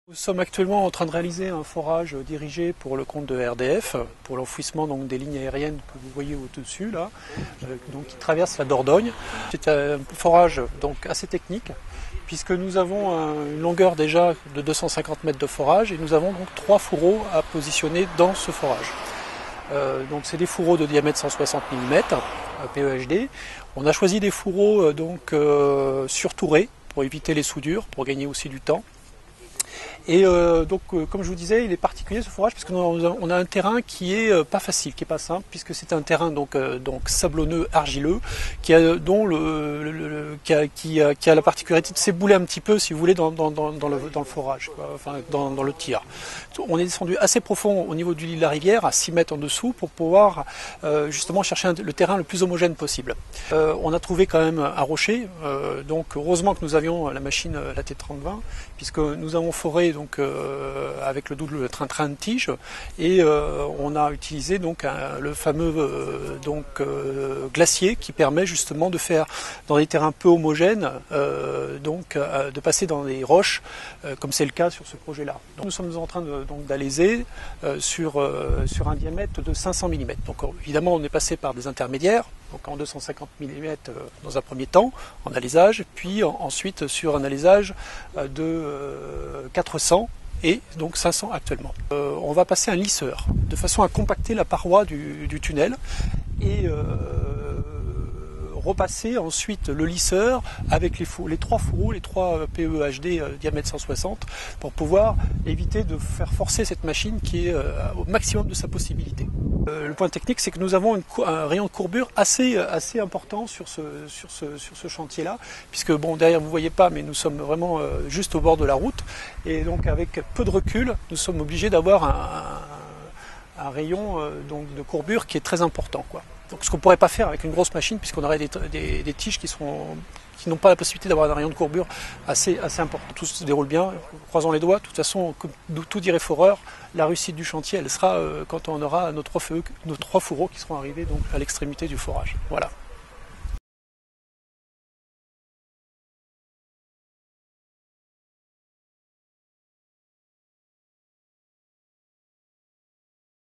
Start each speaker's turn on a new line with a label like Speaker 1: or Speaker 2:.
Speaker 1: Nous sommes actuellement en train de réaliser un forage dirigé pour le compte de RDF, pour l'enfouissement donc des lignes aériennes que vous voyez au-dessus là, donc qui traverse la Dordogne. C'est un forage donc assez technique, puisque nous avons une longueur déjà de 250 mètres de forage et nous avons donc 3 fourreaux à positionner dans ce forage. Donc c'est des fourreaux de diamètre 160 mm PEHD. On a choisi des fourreaux surtourés pour éviter les soudures, pour gagner aussi du temps. Et comme je vous disais, il est particulier ce forage parce qu'on a un terrain qui est pas facile, qui est pas simple, puisque c'est un terrain donc sablonneux, argileux, qui a la particularité de s'ébouler un petit peu, si vous voulez, dans le forage, quoi, enfin dans le tir. On est descendu assez profond au niveau du lit de la rivière, à 6 mètres en dessous, pour pouvoir justement chercher le terrain le plus homogène possible. On a trouvé quand même un rocher, donc heureusement que nous avions la machine, la T30-20, puisque nous avons foré donc avec le double train-train de tige et on a utilisé donc le fameux glacier qui permet justement de faire dans des terrains peu homogènes de passer dans des roches comme c'est le cas sur ce projet-là. Nous sommes en train d'alaiser sur un diamètre de 500 mm. Donc évidemment on est passé par des intermédiaires, donc en 250 mm dans un premier temps en alésage, puis ensuite sur un alésage de 400 et donc 500 actuellement. On va passer un lisseur de façon à compacter la paroi du tunnel et repasser ensuite le lisseur avec les 3 fourreaux, les 3 PEHD diamètre 160 pour pouvoir éviter de faire forcer cette machine qui est au maximum de sa possibilité. Le point technique, c'est que nous avons un rayon de courbure assez important sur ce chantier-là, puisque bon, derrière vous ne voyez pas, mais nous sommes vraiment juste au bord de la route, et donc avec peu de recul, nous sommes obligés d'avoir un rayon de courbure qui est très important, quoi. Donc ce qu'on ne pourrait pas faire avec une grosse machine, puisqu'on aurait des tiges qui n'ont pas la possibilité d'avoir un rayon de courbure assez important. Tout se déroule bien, croisons les doigts. De toute façon, comme tout dirait Foreur, la réussite du chantier, elle sera quand on aura nos 3 fourreaux qui seront arrivés donc à l'extrémité du forage. Voilà.